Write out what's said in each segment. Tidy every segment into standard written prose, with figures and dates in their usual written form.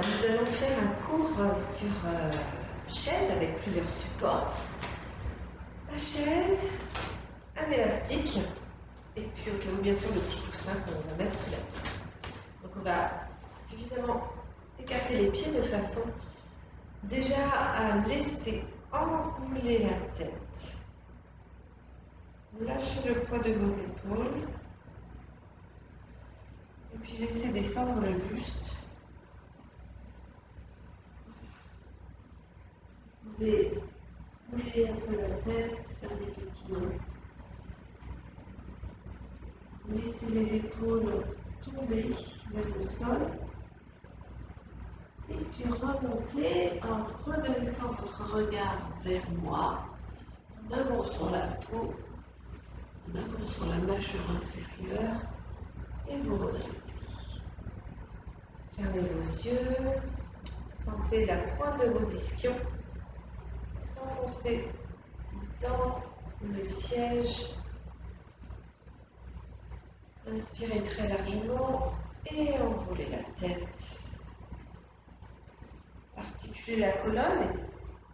nous allons faire un cours sur chaise avec plusieurs supports. La chaise, un élastique, et puis au cas où bien sûr le petit coussin qu'on va mettre sous la tête. Donc on va suffisamment écarter les pieds de façon déjà à laisser enrouler la tête. Lâchez le poids de vos épaules. Et puis laissez descendre le buste. Vous pouvez rouler un peu la tête, faire des petits nœuds. Laissez les épaules tomber vers le sol. Et puis remontez en redressant votre regard vers moi, en avançant la peau, en avançant la mâchoire inférieure et vous redressez. Fermez vos yeux, sentez la pointe de vos ischions s'enfoncer dans le siège. Inspirez très largement et enroulez la tête. Articulez la colonne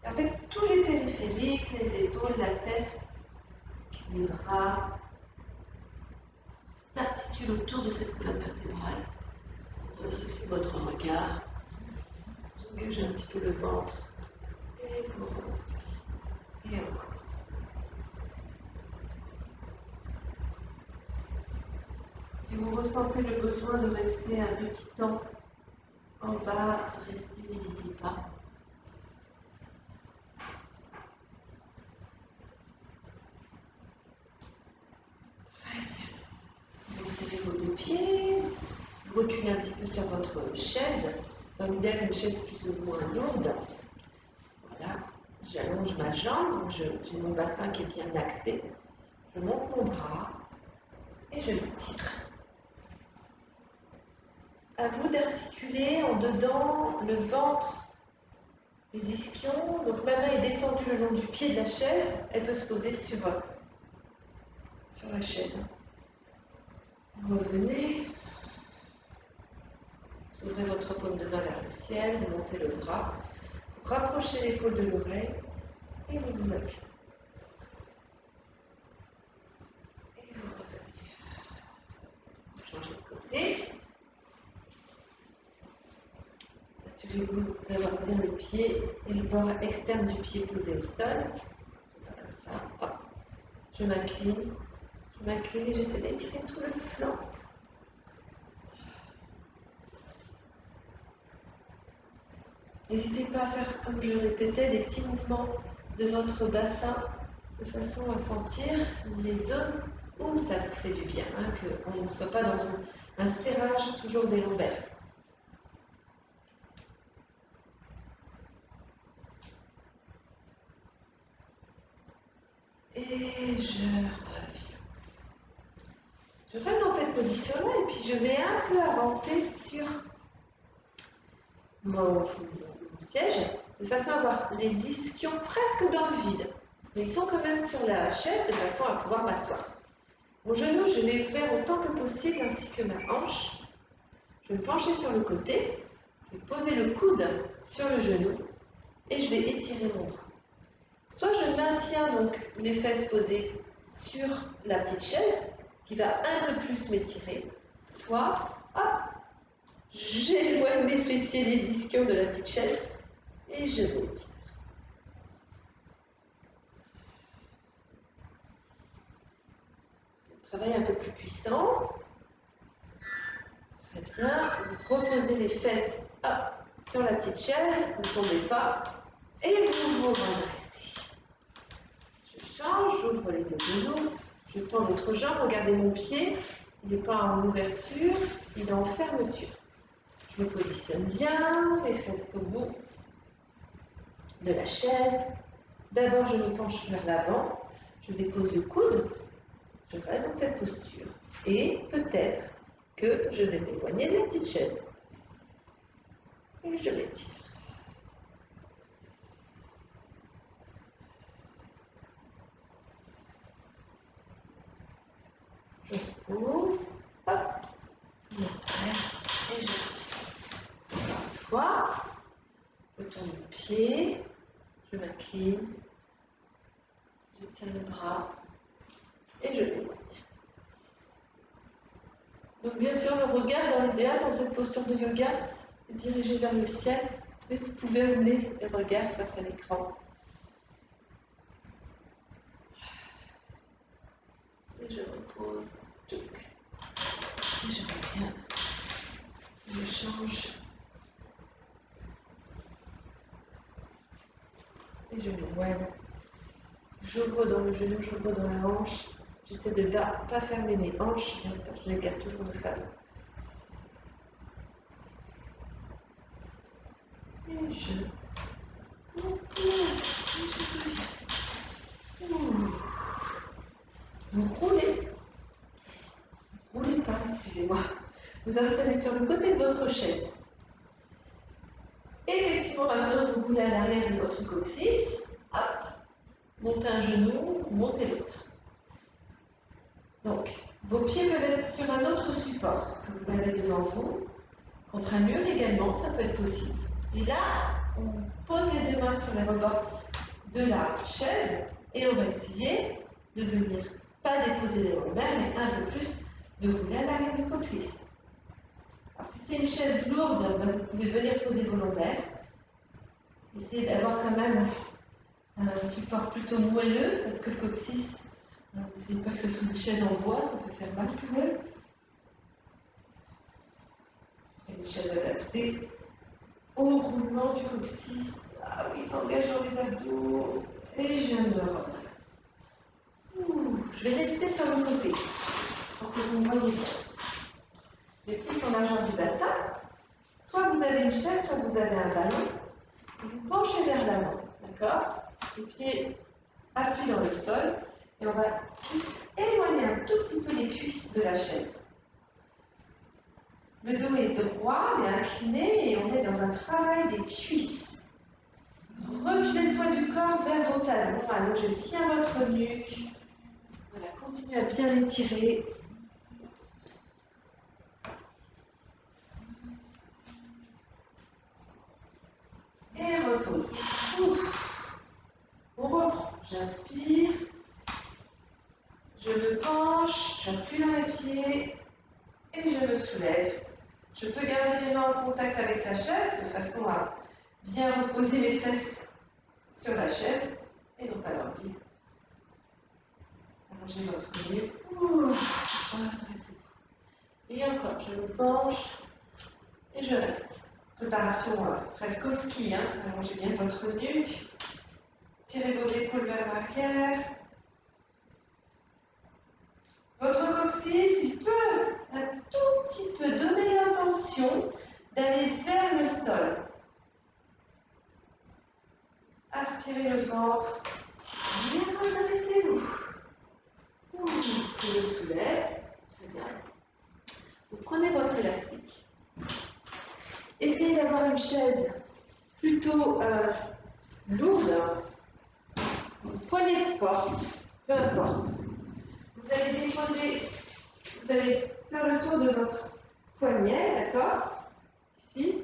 et en fait tous les périphériques, les épaules, la tête, les bras s'articulent autour de cette colonne vertébrale. Redressez votre regard, vous engagez un petit peu le ventre et vous remontez. Et encore. Si vous ressentez le besoin de rester un petit temps en bas, restez, n'hésitez pas. Très bien. Vous serrez vos deux pieds, vous reculez un petit peu sur votre chaise, dans l'idéal une chaise plus ou moins lourde. Voilà, j'allonge ma jambe, j'ai mon bassin qui est bien axé, je monte mon bras et je l'étire. À vous d'articuler en dedans le ventre, les ischions. Donc ma main est descendue le long du pied de la chaise, elle peut se poser sur la chaise. Revenez, vous ouvrez votre paume de main vers le ciel, vous montez le bras, vous rapprochez l'épaule de l'oreille et vous vous appuyez. Et vous revenez. Vous changez de côté. Assurez-vous d'avoir bien le pied et le bord externe du pied posé au sol. Comme ça. Hop. Je m'incline et j'essaie d'étirer tout le flanc. N'hésitez pas à faire, comme je répétais, des petits mouvements de votre bassin de façon à sentir les zones où ça vous fait du bien, qu'on ne soit pas dans un serrage toujours des lombaires. Et je reviens. Je reste dans cette position-là et puis je vais un peu avancer sur mon siège de façon à avoir les ischions presque dans le vide. Mais ils sont quand même sur la chaise de façon à pouvoir m'asseoir. Mon genou, je l'ai ouvert autant que possible ainsi que ma hanche. Je vais me pencher sur le côté, je vais poser le coude sur le genou et je vais étirer mon bras. Soit je maintiens donc les fesses posées sur la petite chaise, ce qui va un peu plus m'étirer, soit, hop, j'éloigne les fessiers, les ischions de la petite chaise et je m'étire. Travail un peu plus puissant. Très bien. Vous reposez les fesses sur la petite chaise, vous ne tombez pas et vous vous redressez. Je change, j'ouvre les deux genoux, je tends l'autre jambe, regardez mon pied, il n'est pas en ouverture, il est en fermeture. Je me positionne bien, les fesses au bout de la chaise. D'abord, je me penche vers l'avant, je dépose le coude, je reste dans cette posture. Et peut-être que je vais m'éloigner de la petite chaise. Et je m'étire. Je repose, hop, je me presse et je reviens. Encore une fois. pied, je m'incline, je tiens le bras et je l'éloigne. Donc bien sûr, le regard dans l'idéal, dans cette posture de yoga, est dirigé vers le ciel, mais vous pouvez amener le regard face à l'écran. Et je repose, et je reviens, je change, et je m'éloigne. J'ouvre dans le genou, j'ouvre dans la hanche. J'essaie de ne pas fermer mes hanches, bien sûr, je les garde toujours de face. Et je reviens. Vous roulez. Roulez pas, excusez-moi. Vous installez sur le côté de votre chaise. Effectivement, maintenant, vous roulez à l'arrière de votre coccyx. Hop. Montez un genou, montez l'autre. Donc, vos pieds peuvent être sur un autre support que vous avez devant vous. Contre un mur également, ça peut être possible. Et là, on pose les deux mains sur les rebords de la chaise et on va essayer de venir pas déposer les lombaires, mais un peu plus de rouler à l'arrière du coccyx. Alors si c'est une chaise lourde, ben, vous pouvez venir poser vos lombaires. Essayez d'avoir quand même un support plutôt moelleux, parce que le coccyx, n'essayez pas que ce soit une chaise en bois, ça peut faire mal quand même. Une chaise adaptée au roulement du coccyx. Ah oui, s'engage dans les abdos. Et je me redresse. Je vais rester sur le côté pour que vous me voyez bien. Les pieds sont largeur du bassin. Soit vous avez une chaise, soit vous avez un ballon. Vous penchez vers l'avant, d'accord? Les pieds appuient dans le sol et on va juste éloigner un tout petit peu les cuisses de la chaise. Le dos est droit mais incliné et on est dans un travail des cuisses. Reculez le poids du corps vers vos talons, allongez bien votre nuque. Voilà, continuez à bien l'étirer. Et reposez. On reprend. J'inspire. Je me penche, j'appuie dans les pieds et je me soulève. Je peux garder mes mains en contact avec la chaise de façon à bien reposer mes fesses sur la chaise et non pas dans le vide. Allongez votre nuque. Redressez-vous. Et encore, je me penche et je reste. Préparation presque au ski. Allongez bien votre nuque. Tirez vos épaules vers l'arrière. Votre coccyx, il peut un tout petit peu donner l'intention d'aller vers le sol. Aspirez le ventre. Bien redressez-vous. Je le soulève. Très bien. Vous prenez votre élastique. Essayez d'avoir une chaise plutôt lourde. Une poignée de porte, peu importe. Vous allez déposer, vous allez faire le tour de votre poignet, d'accord? Ici.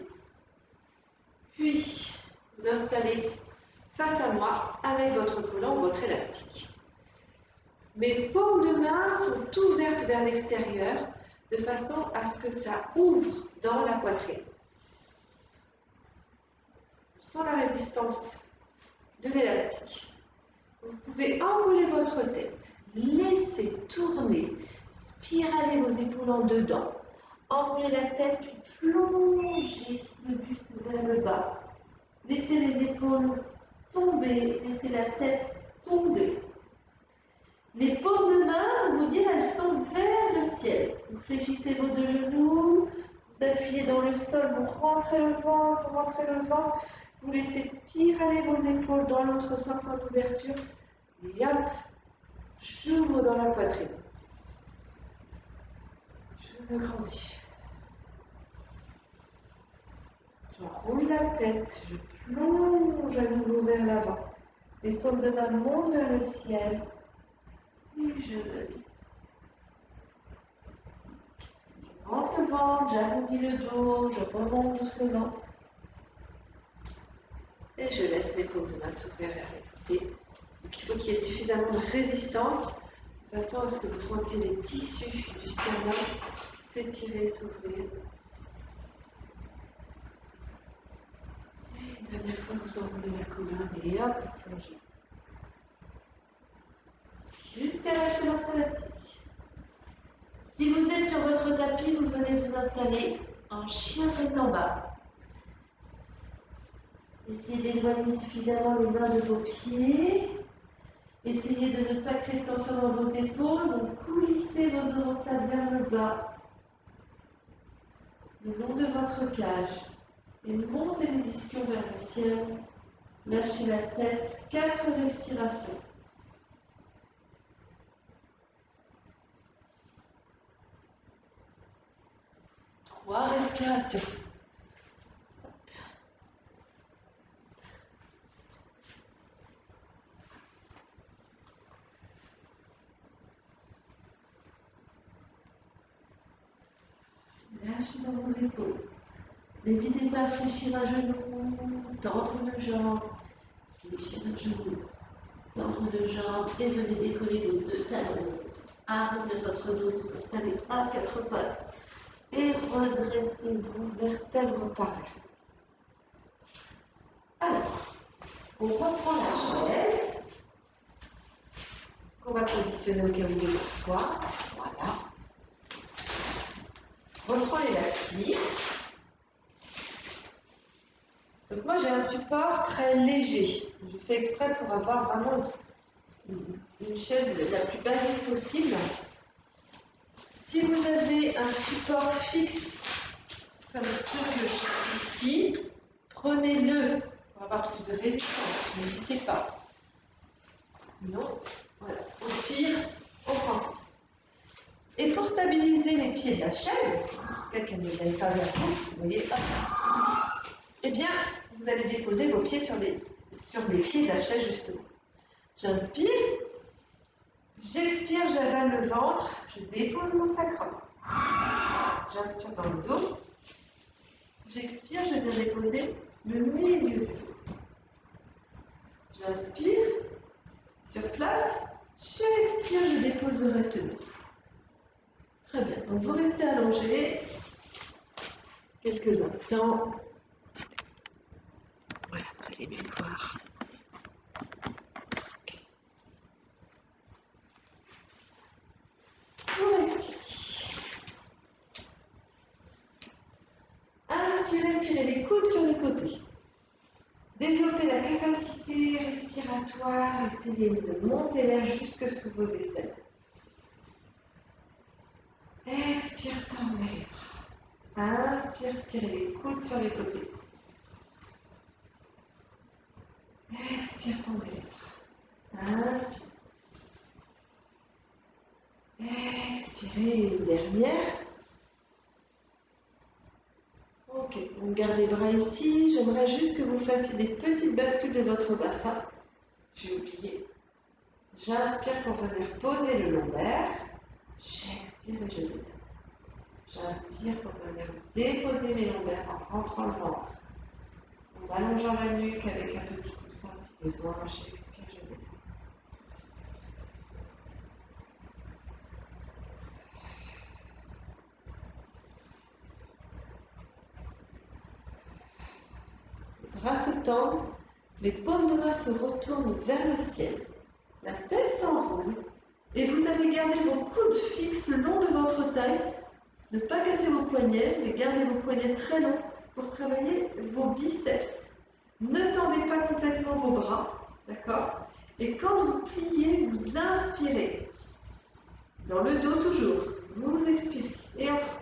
Puis, vous installez face à moi avec votre collant, votre élastique. Mes paumes de main sont ouvertes vers l'extérieur de façon à ce que ça ouvre dans la poitrine. Sans la résistance de l'élastique. Vous pouvez enrouler votre tête, laisser tourner, spiraler vos épaules en dedans, enrouler la tête, puis plonger le buste vers le bas. Laissez les épaules tomber, laissez la tête tomber. Les paumes de main, on vous dire, elles sont vers le ciel. Vous fléchissez vos deux genoux, vous appuyez dans le sol, vous rentrez le ventre, vous rentrez le ventre. Vous laissez spiraler vos épaules dans l'autre sens en ouverture. Et hop, j'ouvre dans la poitrine. Je me grandis. J'enroule la tête, je plonge à nouveau vers l'avant. Les paumes de main montent vers le ciel. Et je me vide. Je rentre le ventre, j'arrondis le dos, je remonte doucement. Et je laisse mes paumes de main s'ouvrir vers les côtés. Donc il faut qu'il y ait suffisamment de résistance de façon à ce que vous sentiez les tissus du sternum s'étirer, s'ouvrir. Et une dernière fois, vous enroulez la colonne et hop, vous plongez. Jusqu'à lâcher votre élastique. Si vous êtes sur votre tapis, vous venez vous installer en chien tête en bas. Essayez d'éloigner suffisamment les mains de vos pieds. Essayez de ne pas créer de tension dans vos épaules, donc coulissez vos omoplates vers le bas, le long de votre cage, et montez les ischions vers le ciel. Lâchez la tête, 4 respirations. Trois respirations. Lâchez dans vos épaules. N'hésitez pas à fléchir un genou, tendre une jambe, fléchir un genou, tendre une jambe et venez décoller vos deux talons. Arrondir votre dos, vous installez à quatre pattes et redressez-vous vertèbre par vertèbre. Alors, on reprend la chaise qu'on va positionner au cas où il le soit. Voilà. Reprends l'élastique. Donc moi j'ai un support très léger. Je fais exprès pour avoir vraiment une chaise la plus basique possible. Si vous avez un support fixe, comme celui ici, prenez-le pour avoir plus de résistance. N'hésitez pas. Sinon, voilà, au pire, on prend ça. Et pour stabiliser les pieds de la chaise, pour qu'elle ne vienne pas vers vous, vous voyez, hop, eh bien, vous allez déposer vos pieds sur les pieds de la chaise, justement. J'inspire, j'expire, j'avale le ventre, je dépose mon sacrum. J'inspire dans le dos, j'expire, je viens déposer le milieu du dos. J'inspire, sur place, j'expire, je dépose le reste du dos. Très bien, donc vous restez allongé quelques instants. Voilà, vous allez mieux voir. Vous respirez. Inspirez, tirez les coudes sur les côtés. Développez la capacité respiratoire, essayez de monter l'air jusque sous vos aisselles. Expire, tendez les bras. Inspire, tirez les coudes sur les côtés. Expire, tendez les bras. Inspire. Expirez, une dernière. Ok, on garde les bras ici. J'aimerais juste que vous fassiez des petites bascules de votre bassin. J'ai oublié. J'inspire pour venir poser le lombaire. J'expire et je détends. J'inspire pour venir déposer mes lombaires en rentrant le ventre. En allongeant la nuque avec un petit coussin si besoin. J'expire, je détends. Les bras se tendent, mes paumes de main se retournent vers le ciel. La tête s'enroule et vous allez garder vos coudes fixes le long de votre taille. Ne pas casser vos poignets, mais gardez vos poignets très longs pour travailler vos biceps. Ne tendez pas complètement vos bras, d'accord? Et quand vous pliez, vous inspirez. Dans le dos toujours, vous expirez. Et encore.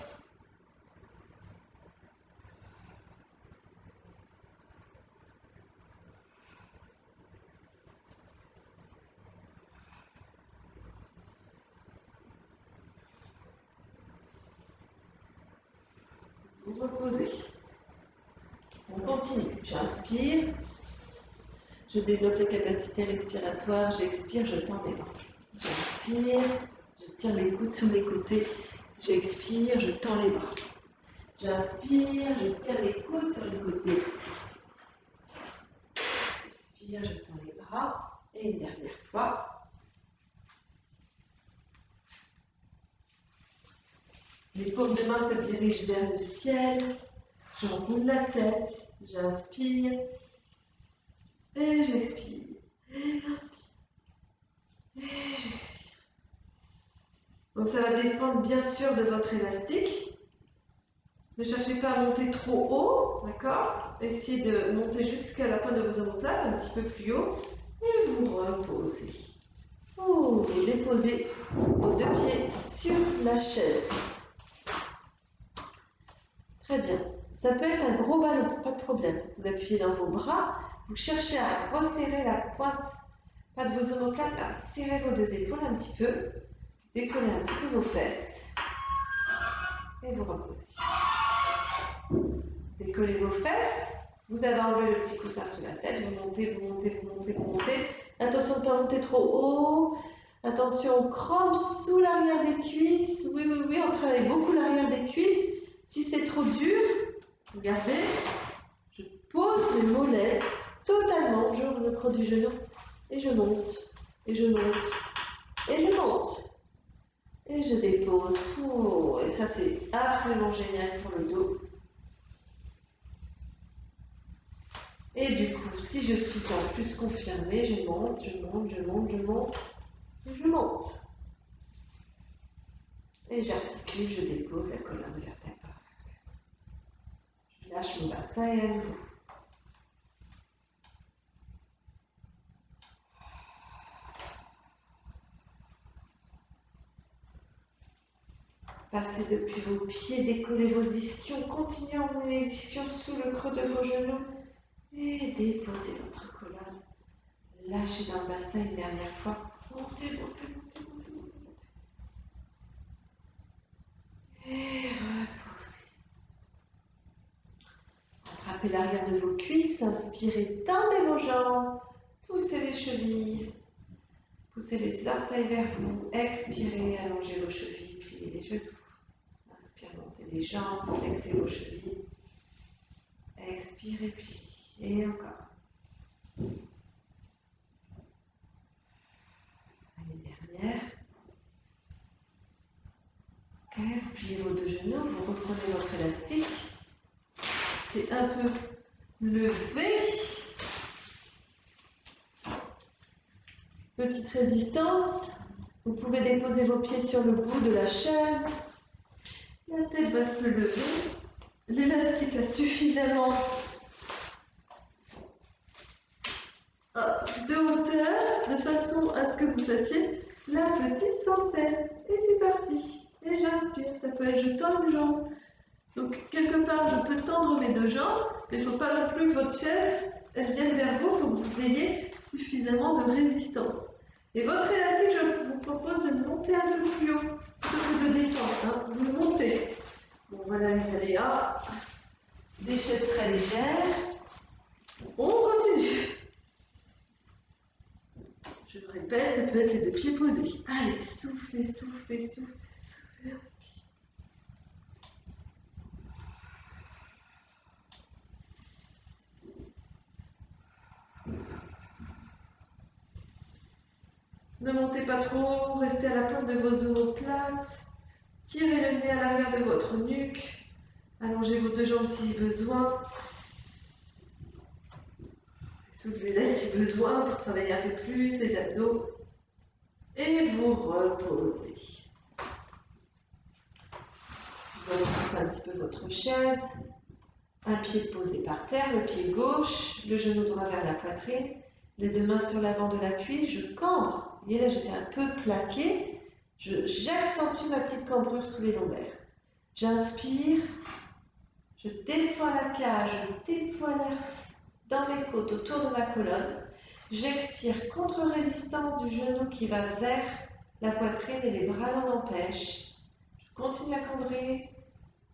Vous reposez. On continue. J'inspire. Je développe les capacités respiratoires. J'expire, je tends mes ventres. J'inspire. Je tire mes coudes sur les côtés. J'expire, je tends les bras. J'inspire, je tire les coudes sur les côtés. J'inspire, je tends les bras. Et une dernière fois. Les paumes de main se dirigent vers le ciel. J'enroule la tête. J'inspire. Et j'expire. Et j'inspire. Et j'expire. Donc ça va dépendre bien sûr de votre élastique. Ne cherchez pas à monter trop haut, d'accord? Essayez de monter jusqu'à la pointe de vos omoplates, un petit peu plus haut. Et vous reposez. Vous déposez vos deux pieds sur la chaise. Très bien. Ça peut être un gros ballon, pas de problème. Vous appuyez dans vos bras, vous cherchez à resserrer la pointe, pas de vos omoplates, à serrer vos deux épaules un petit peu, décollez un petit peu vos fesses et vous reposez. Décollez vos fesses, vous avez enlevé le petit coussin sous la tête, vous montez, vous montez, vous montez, vous montez. Attention de ne pas monter trop haut. Attention aux crampes sous l'arrière des cuisses. Oui, oui, oui, on travaille beaucoup l'arrière des cuisses. Si c'est trop dur, regardez, je pose les mollets totalement, j'ouvre le creux du genou et je monte, et je monte, et je monte. Et je dépose. Oh, et ça, c'est absolument génial pour le dos. Et du coup, si je suis en plus confirmée, je monte, je monte, je monte, je monte, et je monte. Et j'articule, je dépose la colonne vertébrale par vertèbre. Je lâche mon bassin et à nouveau. Passez depuis vos pieds, décollez vos ischions, continuez à emmener les ischions sous le creux de vos genoux et déposez votre colonne. Lâchez dans le bassin une dernière fois. Montez, montez, montez, montez, montez, montez. Et reposez. Attrapez l'arrière de vos cuisses, inspirez, tendez vos jambes, poussez les chevilles, poussez les orteils vers vous, expirez, allongez vos chevilles, pliez les genoux. Inspirez, montez les jambes, flexez vos chevilles. Expirez, pliez. Et encore. Allez, dernière. Ok, vous pliez vos deux genoux, vous reprenez votre élastique. C'est un peu levé. Petite résistance. Vous pouvez déposer vos pieds sur le bout de la chaise. La tête va se lever. L'élastique a suffisamment de hauteur, de façon à ce que vous fassiez la petite centaine. Et c'est parti. Et j'inspire. Ça peut être je tends une jambe. Donc, quelque part, je peux tendre mes deux jambes, mais il ne faut pas non plus que votre chaise elle vienne vers vous. Il faut que vous ayez suffisamment de résistance. Et votre élastique, je vous propose de monter un peu plus haut, plutôt que de descendre. Hein. Vous montez. Bon, voilà les aléas. Des chaises très légères. On continue. Je me répète, ça peut être les deux pieds posés. Allez, soufflez, soufflez, soufflez. Soufflez. Ne montez pas trop, restez à la pointe de vos omoplates. Tirez le nez à l'arrière de votre nuque. Allongez vos deux jambes si besoin. Soulevez-les si besoin pour travailler un peu plus les abdos. Et vous reposez. Vous repoussez un petit peu votre chaise. Un pied posé par terre, le pied gauche, le genou droit vers la poitrine. Les deux mains sur l'avant de la cuisse, je cambre. Vous voyez là, j'étais un peu plaquée. J'accentue ma petite cambrure sous les lombaires. J'inspire, je déploie la cage, je déploie l'air dans mes côtes autour de ma colonne. J'expire contre-résistance du genou qui va vers la poitrine et les bras l'en empêchent. Je continue à cambrer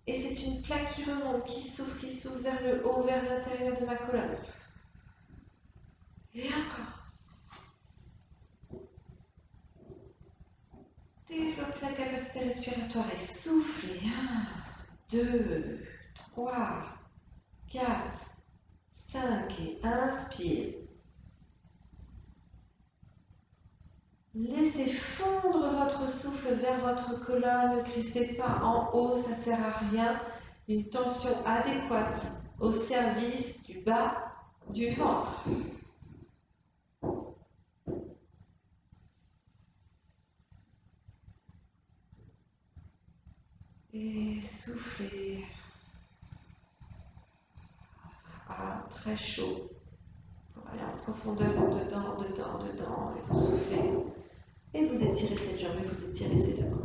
et c'est une plaque qui remonte, qui s'ouvre vers le haut, vers l'intérieur de ma colonne. Et encore. Développe la capacité respiratoire et soufflez. 1, 2, 3, 4, 5 et inspire. Laissez fondre votre souffle vers votre colonne. Ne crispez pas en haut, ça ne sert à rien. Une tension adéquate au service du bas du ventre. Et soufflez. Ah, très chaud. Pour aller en profondeur, en dedans, en dedans, en dedans. Et vous soufflez. Et vous étirez cette jambe et vous étirez ces deux bras.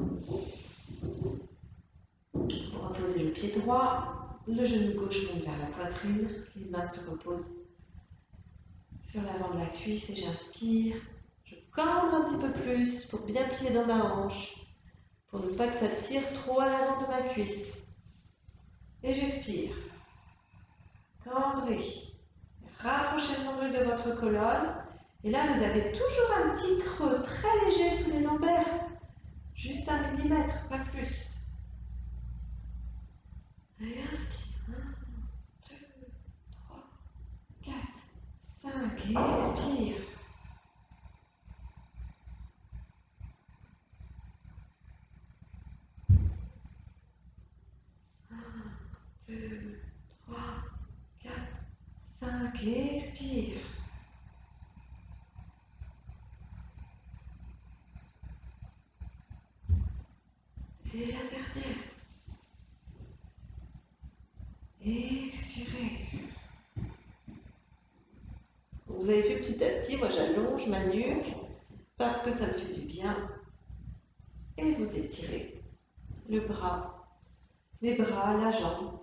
Vous reposez le pied droit. Le genou gauche monte vers la poitrine. Les mains se reposent sur l'avant de la cuisse et j'inspire. Je cambre un petit peu plus pour bien plier dans ma hanche. Pour ne pas que ça tire trop à l'avant de ma cuisse. Et j'expire. Cambrez. Rapprochez le nombril de votre colonne. Et là, vous avez toujours un petit creux très léger sous les lombaires. Juste 1 millimètre, pas plus. Et inspire. 1, 2, 3, 4, 5. Et expire. 1, 2, 3, 4, 5. Et expire. Et la dernière. Expirez. Vous avez vu petit à petit, moi j'allonge ma nuque parce que ça me fait du bien. Et vous étirez le bras, les bras, la jambe.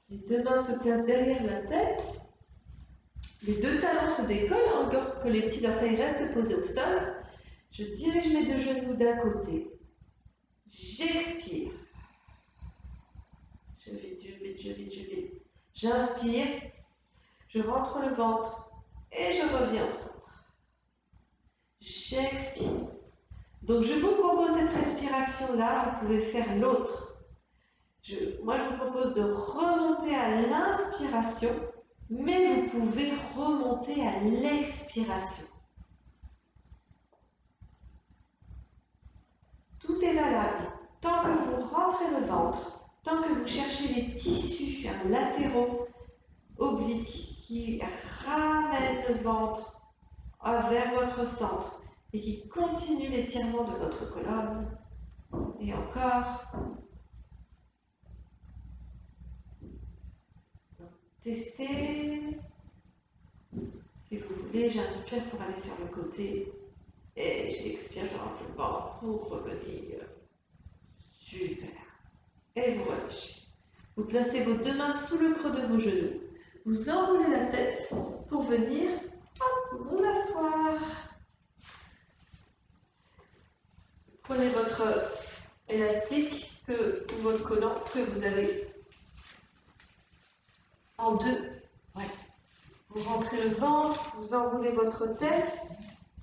Les deux mains se placent derrière la tête. Les deux talons se décollent encore que les petits orteils restent posés au sol. Je dirige mes deux genoux d'un côté. J'expire. Je vide. J'inspire. Je rentre le ventre et je reviens au centre. J'expire. Donc je vous propose cette respiration-là, vous pouvez faire l'autre. Moi je vous propose de remonter à l'inspiration, mais vous pouvez remonter à l'expiration. Tout est valable. Tant que vous rentrez le ventre, tant que vous cherchez les tissus latéraux, obliques, qui ramènent le ventre vers votre centre et qui continuent l'étirement de votre colonne. Et encore. Testez. Si vous voulez, j'inspire pour aller sur le côté. Et j'expire, je rentre le ventre pour revenir. Super. Et vous relâchez. Vous placez vos deux mains sous le creux de vos genoux. Vous enroulez la tête pour venir vous asseoir. Prenez votre élastique ou votre collant que vous avez en deux. Ouais. Vous rentrez le ventre, vous enroulez votre tête.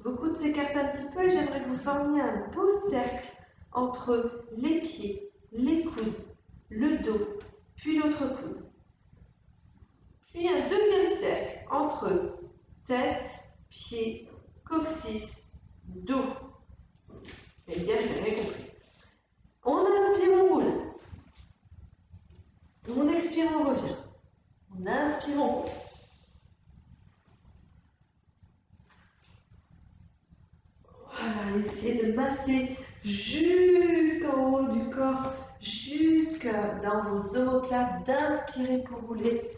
Vos coudes s'écartent un petit peu et j'aimerais que vous formiez un beau cercle entre les pieds, les coudes, le dos, puis l'autre coude. Puis un deuxième cercle entre tête, pied, coccyx, dos. Eh bien, vous avez compris. On inspire, on roule. On expire, on revient. On inspire, on roule. Voilà, essayez de masser jusqu'en haut du corps, jusque dans vos omoplates, d'inspirer pour rouler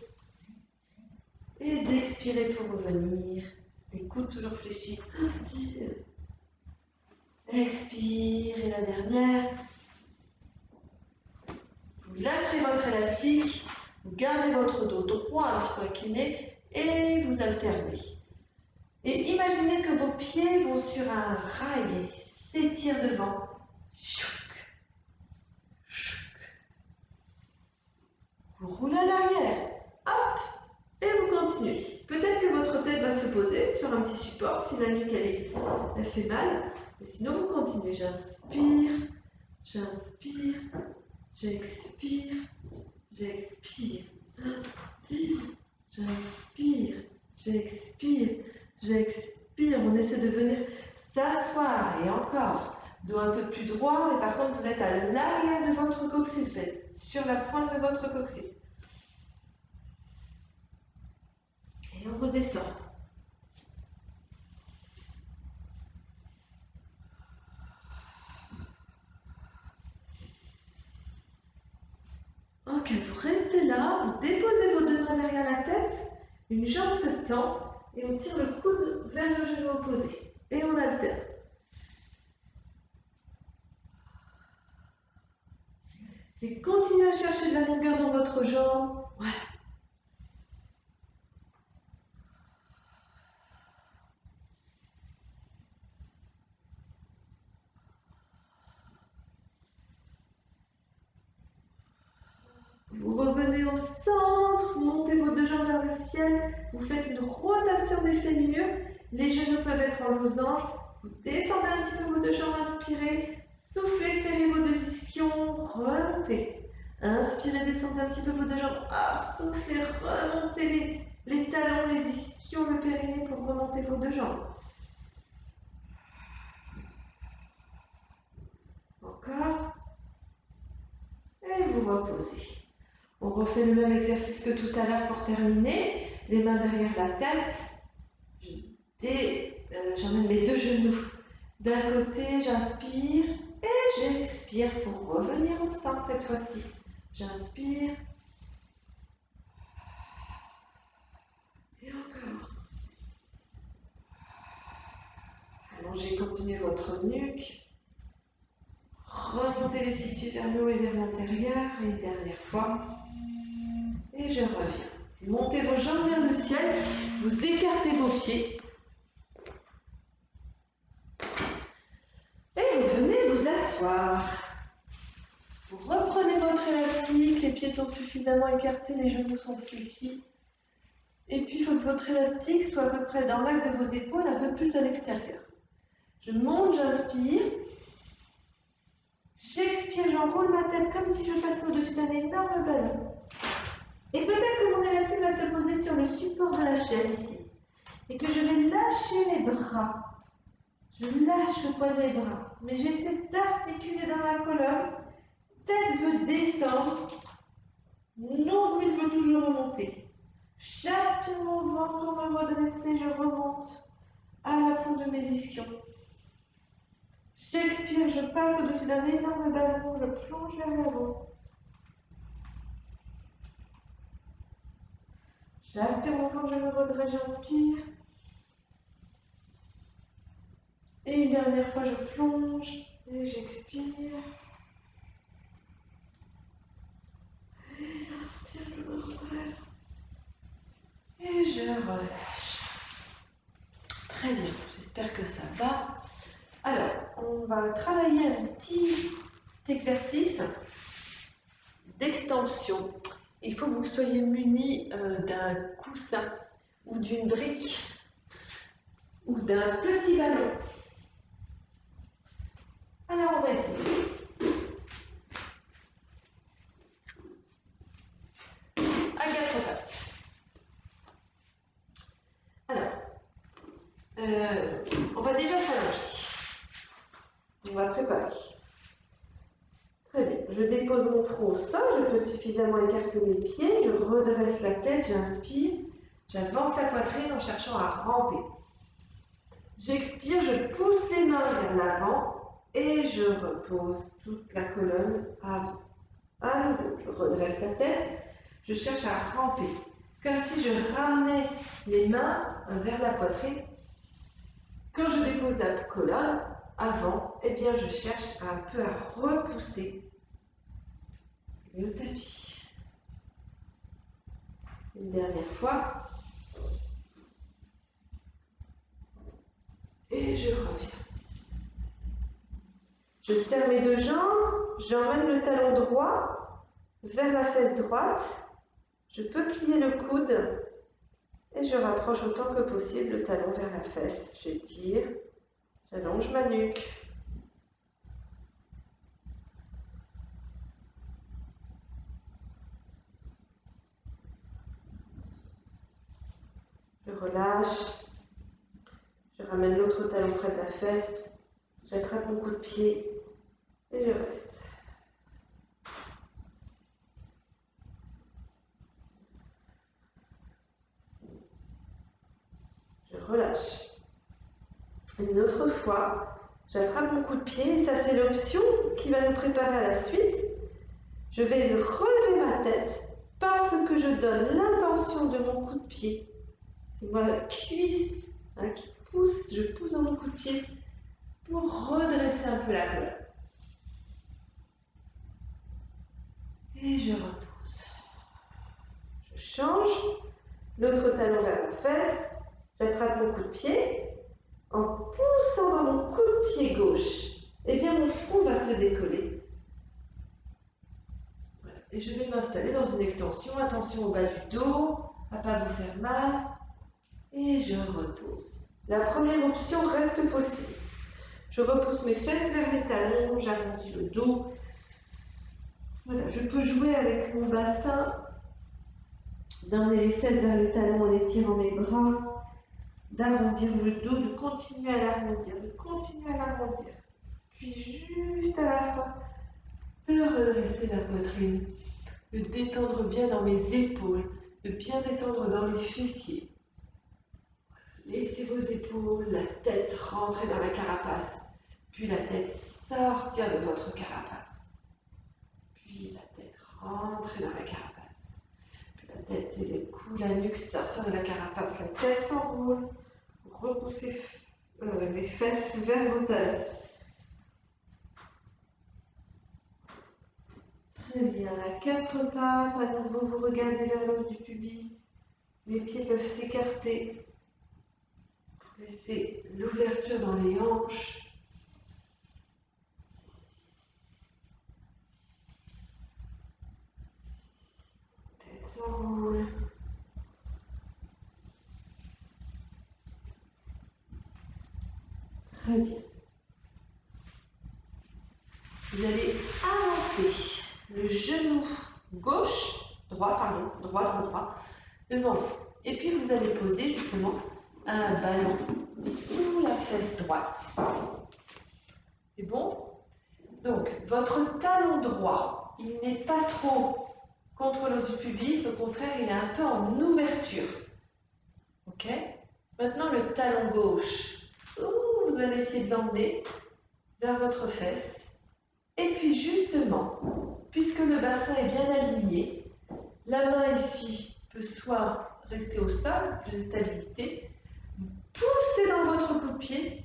et d'expirer pour revenir. Les coudes toujours fléchis. Inspire. Expire. Et la dernière. Vous lâchez votre élastique, vous gardez votre dos droit, un petit peu incliné, et vous alternez. Et imaginez que vos pieds vont sur un rail et s'étirent devant. Vous roulez à l'arrière. Hop, et vous continuez. Peut-être que votre tête va se poser sur un petit support si la nuque elle fait mal. Et sinon, vous continuez. J'inspire, j'inspire, j'expire, j'expire. Inspire, j'inspire, j'expire. J'expire, on essaie de venir s'asseoir et encore. Dos un peu plus droit, mais par contre vous êtes à l'arrière de votre coccyx, vous êtes sur la pointe de votre coccyx. Et on redescend. Ok, vous restez là, vous déposez vos deux mains derrière la tête, une jambe se tend et on tire le coude vers le genou opposé. Et on alterne. Et continuez à chercher de la longueur dans votre jambe. Voilà. Vous revenez au centre, vous montez vos deux jambes vers le ciel, vous faites une rotation des fémurs, les genoux peuvent être en losange, vous descendez un petit peu vos deux jambes, inspirez, soufflez, serrez vos deux ischions, remontez. Inspirez, descendez un petit peu vos deux jambes, hop, soufflez, remontez les talons, les ischions, le périnée pour remonter vos deux jambes. Encore. Et vous reposez. On refait le même exercice que tout à l'heure pour terminer. Les mains derrière la tête. J'emmène mes deux genoux d'un côté, j'inspire et j'expire pour revenir au centre cette fois-ci. J'inspire. Et encore. Allongez, continuez votre nuque. Remontez les tissus vers le haut et vers l'intérieur. Et une dernière fois. Et je reviens. Montez vos jambes vers le ciel. Vous écartez vos pieds. Et vous venez vous asseoir. Vous reprenez votre élastique. Les pieds sont suffisamment écartés. Les genoux sont fléchis. Et puis, il faut que votre élastique soit à peu près dans l'axe de vos épaules, un peu plus à l'extérieur. Je monte, j'inspire. J'expire, j'enroule ma tête comme si je passais au-dessus d'un énorme ballon. Et peut-être que mon élastique va se poser sur le support de la chaise ici. Et que je vais lâcher les bras. Je lâche le poids des bras. Mais j'essaie d'articuler dans la colonne. Tête veut descendre. Nombril veut toujours remonter. J'aspire mon ventre pour me redresser, je remonte à la pointe de mes ischions. J'expire, je passe au-dessus d'un énorme ballon, je plonge vers l'avant. J'aspire mon ventre, je me redresse, j'inspire. Et une dernière fois, je plonge et j'expire. Et j'inspire, je me redresse. Et je relâche. Très bien, j'espère que ça va. Alors, on va travailler un petit exercice d'extension. Il faut que vous soyez munis d'un coussin ou d'une brique ou d'un petit ballon. Alors, on va essayer. À quatre pattes. Alors, on va déjà s'allonger. On va préparer. Très bien. Je dépose mon front au sol, je peux suffisamment écarter mes pieds, je redresse la tête, j'inspire, j'avance la poitrine en cherchant à ramper. J'expire, je pousse les mains vers l'avant et je repose toute la colonne avant. À nouveau, je redresse la tête, je cherche à ramper, comme si je ramenais les mains vers la poitrine. Quand je dépose la colonne avant, eh bien je cherche un peu à repousser le tapis. Une dernière fois. Et je reviens. Je serre mes deux jambes, j'emmène le talon droit vers la fesse droite. Je peux plier le coude et je rapproche autant que possible le talon vers la fesse. J'étire, j'allonge ma nuque. Je relâche ramène l'autre talon près de la fesse, j'attrape mon coup de pied et je reste. Je relâche. Une autre fois, j'attrape mon coup de pied et ça c'est l'option qui va nous préparer à la suite. Je vais relever ma tête parce que je donne l'intention de mon coup de pied. C'est ma cuisse qui pousse, je pousse dans mon coup de pied pour redresser un peu la colonne. Et je repose. Je change, l'autre talon vers la fesse, j'attrape mon coup de pied. En poussant dans mon coup de pied gauche, eh bien mon front va se décoller. Voilà. Et je vais m'installer dans une extension. Attention au bas du dos, à ne pas vous faire mal. Et je repose. La première option reste possible. Je repousse mes fesses vers les talons, j'arrondis le dos. Voilà, je peux jouer avec mon bassin, d'emmener les fesses vers les talons en étirant mes bras, d'arrondir le dos, de continuer à l'arrondir, Puis juste à la fin, de redresser la poitrine, de détendre bien dans mes épaules, de bien détendre dans les fessiers. Laissez vos épaules, la tête rentrer dans la carapace, puis la tête sortir de votre carapace. Puis la tête rentrer dans la carapace. Puis la tête et les coups, la nuque sortir de la carapace, la tête s'enroule. Repoussez les fesses vers vos talons. Très bien, à quatre pattes, à nouveau vous regardez vers le haut du pubis. Les pieds peuvent s'écarter. Laissez l'ouverture dans les hanches. Tête s'enroule. Très bien. Vous allez avancer le genou droit, devant vous. Et puis vous allez poser justement un ballon sous la fesse droite. C'est bon? Donc, votre talon droit, il n'est pas trop contre l'os du pubis, au contraire, il est un peu en ouverture. Ok? Maintenant, le talon gauche, vous allez essayer de l'emmener vers votre fesse. Et puis justement, puisque le bassin est bien aligné, la main ici peut soit rester au sol, plus de stabilité, vous poussez dans votre coup de pied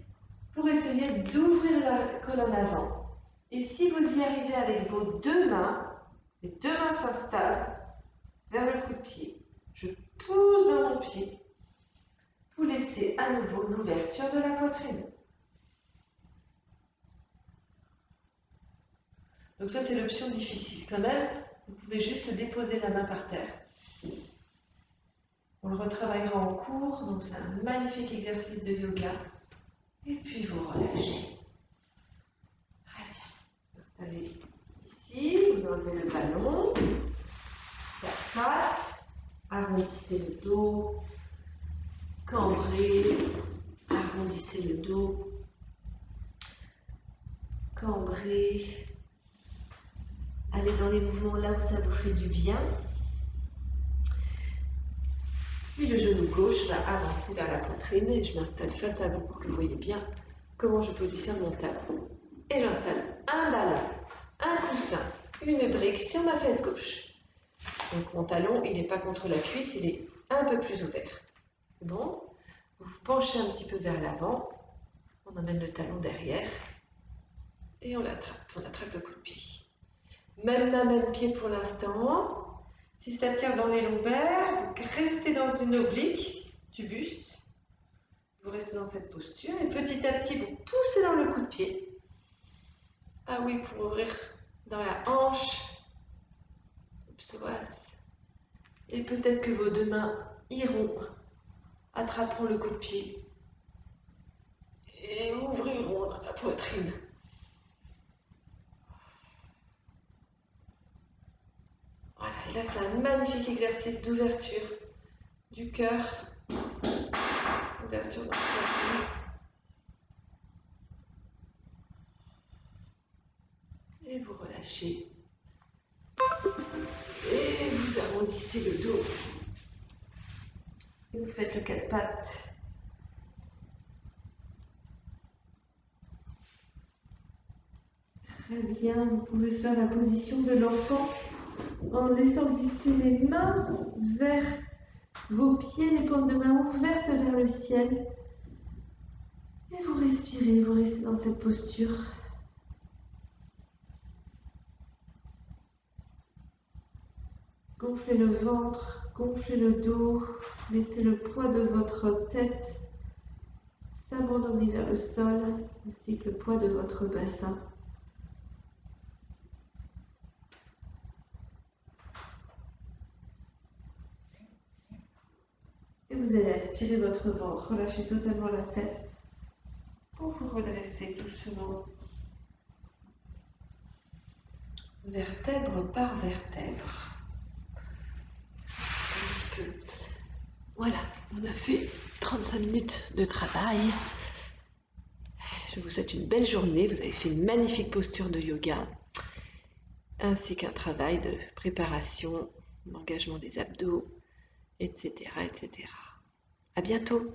pour essayer d'ouvrir la colonne avant. Et si vous y arrivez avec vos deux mains, les deux mains s'installent vers le coup de pied. Je pousse dans mon pied pour laisser à nouveau l'ouverture de la poitrine. Donc ça, c'est l'option difficile quand même. Vous pouvez juste déposer la main par terre. On le retravaillera en cours, donc c'est un magnifique exercice de yoga. Et puis vous relâchez. Très bien. Vous installez ici, vous enlevez le ballon, la patte, arrondissez le dos, cambrez, arrondissez le dos, cambrez. Allez dans les mouvements là où ça vous fait du bien. Puis le genou gauche va avancer vers la poitrine et je m'installe face à vous pour que vous voyez bien comment je positionne mon talon. Et j'installe un ballon, un coussin, une brique sur ma fesse gauche. Donc mon talon, il n'est pas contre la cuisse, il est un peu plus ouvert. Bon, vous vous penchez un petit peu vers l'avant, on emmène le talon derrière et on attrape le coup de pied. Même main, même pied pour l'instant. Si ça tire dans les lombaires, vous restez dans une oblique du buste. Vous restez dans cette posture et petit à petit, vous poussez dans le coup de pied. Ah oui, pour ouvrir dans la hanche. Et peut-être que vos deux mains attraperont le coup de pied et ouvriront la poitrine. Voilà, et là c'est un magnifique exercice d'ouverture du cœur, ouverture de la poitrine. Et vous relâchez. Et vous arrondissez le dos. Et vous faites le 4 pattes. Très bien, vous pouvez faire la position de l'enfant en laissant glisser les mains vers vos pieds, les paumes de main ouvertes vers le ciel. Et vous respirez, vous restez dans cette posture. Gonflez le ventre, gonflez le dos, laissez le poids de votre tête s'abandonner vers le sol, ainsi que le poids de votre bassin. Et vous allez aspirer votre ventre, relâchez totalement la tête pour vous redresser doucement, vertèbre par vertèbre. Un petit peu. Voilà, on a fait 35 minutes de travail. Je vous souhaite une belle journée. Vous avez fait une magnifique posture de yoga, ainsi qu'un travail de préparation, d'engagement des abdos, etc., etc. À bientôt.